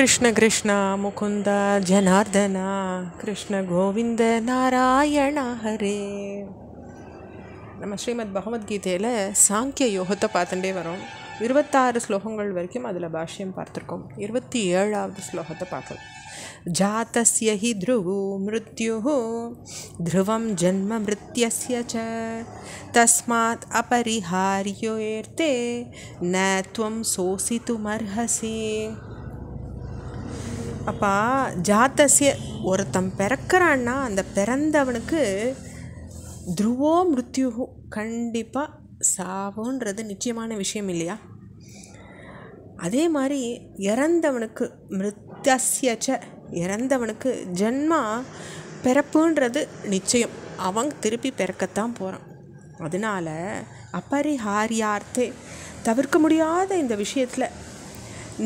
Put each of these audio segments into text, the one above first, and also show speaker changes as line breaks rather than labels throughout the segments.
कृष्ण कृष्ण मुकुंद जनार्दन कृष्ण गोविंद नारायण हरे. நம்ம ஸ்ரீமத் பகவத்கீதையில் சாங்கிய யோகத்தை பார்த்துட்டே வரோம். 26 ஸ்லோகங்கள் வரைக்கும் அதில் பாஷ்யம் பார்த்துருக்கோம். 27வது ஸ்லோகத்தை பார்க்கலாம். ஜாதஸ்ய ஹி த்ருவோ மிருத்யுः த்ருவம் ஜன்ம மிருத்யஸ்ய ச தஸ்மாத் அபரிஹார்யோர்த்தே ந த்வம் சோசித்துமர்ஹசி. அப்பா, ஜாத்தசிய ஒருத்தன் பிறக்கிறான்னா அந்த பிறந்தவனுக்கு த்ருவோ மிருத்யுஹு, கண்டிப்பாக சாவுன்றது நிச்சயமான விஷயம் இல்லையா? அதே மாதிரி இறந்தவனுக்கு மிருத்யஸ்யச்ச, இறந்தவனுக்கு ஜென்மா பிறப்புன்றது நிச்சயம். அவன் திருப்பி பிறக்கத்தான் போகிறான். அதனால அபரிஹாரியார்த்தே, தவிர்க்க முடியாத இந்த விஷயத்தில்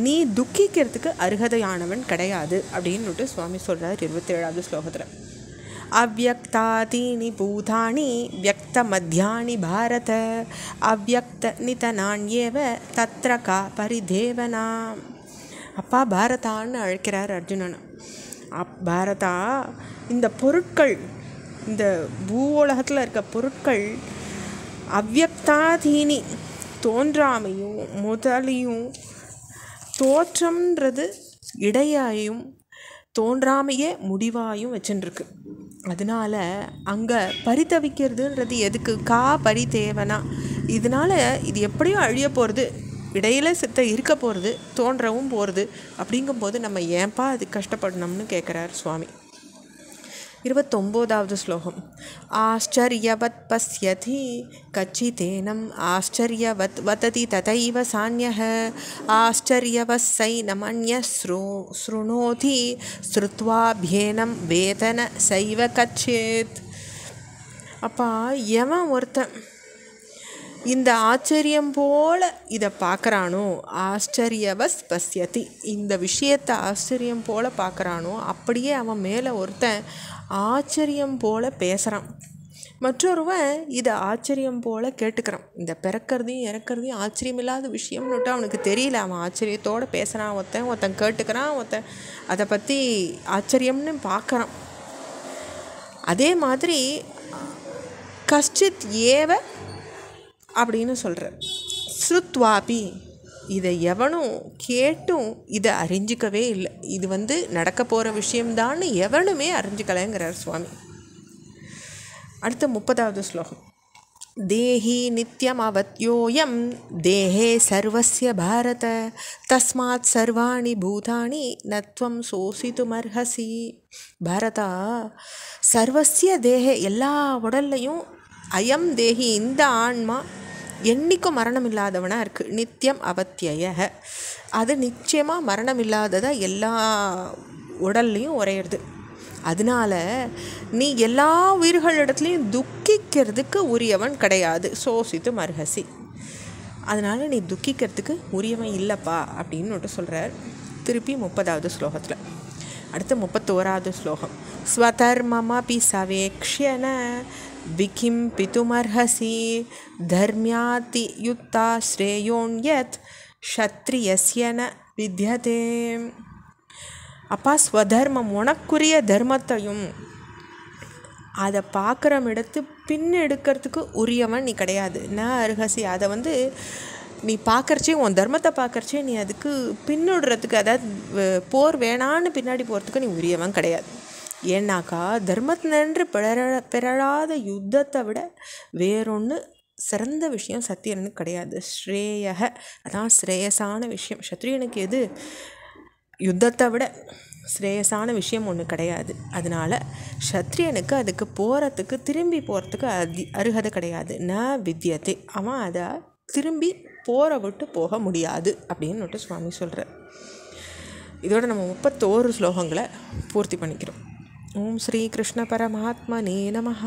நீ துக்கிக்கிறதுக்கு அருகதையானவன் கிடையாது அப்படின்னுட்டு சுவாமி சொல்கிறார் 27வது ஸ்லோகத்தில். அவ்யக்தாதீனி பூதானி வியக்த மத்தியானி பாரத அவ்யக்த நிதனான்யேவ தத்ர கா பரிதேவனா. அப்பா, பாரதான்னு அழைக்கிறார் அர்ஜுனன். பாரதா, இந்த பொருட்கள், இந்த பூவுலகத்தில் இருக்க பொருட்கள் அவ்யக்தாதீனி, தோன்றாமையும் முதலையும், தோற்றம்ன்றது இடையாயும் தோன்றாமையே முடிவாயும் வச்சுருக்கு. அதனால அங்கே பரிதவிக்கிறதுன்றது எதுக்கு? கா பரிதேவனா. இதனால் இது எப்படியும் அழிய போகிறது, இடையில சித்த இருக்க போகிறது, தோன்றவும் போகிறது. அப்படிங்கும்போது நம்ம ஏன்பா அது கஷ்டப்படணும்னு கேட்குறார் சுவாமி. 29வது ஸ்லோகம். ஆச்சரியவத் பஸ்யதி கச்சிதேனம் ஆச்சரியவத் வததி ததைவ சான்யஹ ஆச்சரியவஸ்ஸைனமன்ய ஸ்ருணோதி ஸ்ருத்வாப்யேனம் வேதன சைவ கச்சேத். அப்பா, எவன் ஒருத்தன் இந்த ஆச்சரியம் போல் இதை பார்க்குறானோ, ஆச்சரியவஸ் பஸ்யதி, இந்த விஷயத்தை ஆச்சரியம் போல் பார்க்குறானோ, அப்படியே அவன் மேலே ஒருத்தன் ஆச்சரியம் போல் பேசுகிறான். மற்றொருவன் இதை ஆச்சரியம் போல் கேட்டுக்கிறான். இந்த பிறக்கிறதையும் இறக்கிறதையும் ஆச்சரியம் இல்லாத விஷயம்னுட்டு அவனுக்கு தெரியல. அவன் ஆச்சரியத்தோடு பேசுகிறான். ஒருத்தன் கேட்டுக்கிறான், ஒருத்தன் அதை பற்றி ஆச்சரியம்னு பார்க்குறான். அதே மாதிரி கஷ்டித் ஏவ அப்படின்னு சொல்கிறார். ஸ்ருத்வாபி, இதை எவனும் கேட்டும் இதை அறிஞ்சிக்கவே இல்லை. இது நடக்க போகிற விஷயம்தான்னு எவனுமே அறிஞ்சிக்கலைங்கிறார் சுவாமி. அடுத்த 30வது ஸ்லோகம். தேஹி நித்யம் அவத்யோயம் தேஹே சர்வஸ்ய பாரத தஸ்மாத் சர்வாணி பூதானி நத்வம் சோசித்துமர்ஹசி. பாரதா, சர்வஸ்ய தேஹே, எல்லா உடல்லையும், அயம் தேஹி, இந்த ஆன்மா என்றைக்கும் மரணம் இல்லாதவனாக இருக்குது. நித்தியம் அவத்திய, அது நிச்சயமாக மரணம் இல்லாததாக எல்லா உடல்லையும் உரையிறது. அதனால நீ எல்லா உயிர்களிடத்துலையும் துக்கிக்கிறதுக்கு உரியவன் கிடையாது. சோசித்து மர்ஹசி, அதனால் நீ துக்கிக்கிறதுக்கு உரியவன் இல்லைப்பா அப்படின்னு சொல்கிறார். திருப்பி 30வது ஸ்லோகத்தில். அடுத்த 31வது ஸ்லோகம். ஸ்வதர்மமபி சவேக்ஷ்யன விகிம் பிதுமர்ஹசி தர்மியாதி யுக்தா ஸ்ரேயோன்யத் க்ஷத்ரியஸ்யன வித்யதே. அப்பா, ஸ்வதர்மம், உனக்குரிய தர்மத்தையும் அதை பார்க்குற இடத்து பின் எடுக்கிறதுக்கு உரியவன் நீ கிடையாது. ந அர்ஹசி, அதை நீ பார்க்கறச்சே, உன் தர்மத்தை பார்க்கறச்சே நீ அதுக்கு பின்னுடுறதுக்கு, அதாவது போர் வேணான்னு பின்னாடி போகிறதுக்கு நீ உரியவன் கிடையாது. ஏன்னாக்கா தர்மத்தினன்று பிறழாத யுத்தத்தை விட வேறொன்று சிறந்த விஷயம் சத்திரியனுக்கு கிடையாது. ஸ்ரேயக, அதான் ஸ்ரேயஸான விஷயம். சத்திரியனுக்கு எது? யுத்தத்தை விட ஸ்ரேயஸான விஷயம் ஒன்று கிடையாது. அதனால் சத்திரியனுக்கு அதுக்கு போகிறதுக்கு, திரும்பி போகிறதுக்கு அருகதை கிடையாது. ந வித்யத்தை, அவன் அதை திரும்பி போற விட்டு போக முடியாது அப்படின்னு சுவாமி சொல்கிறார். இதோட நம்ம 31 ஸ்லோகங்களை பூர்த்தி பண்ணிக்கிறோம். ஓம் ஸ்ரீ கிருஷ்ண பரமாத்மனே நமஹ.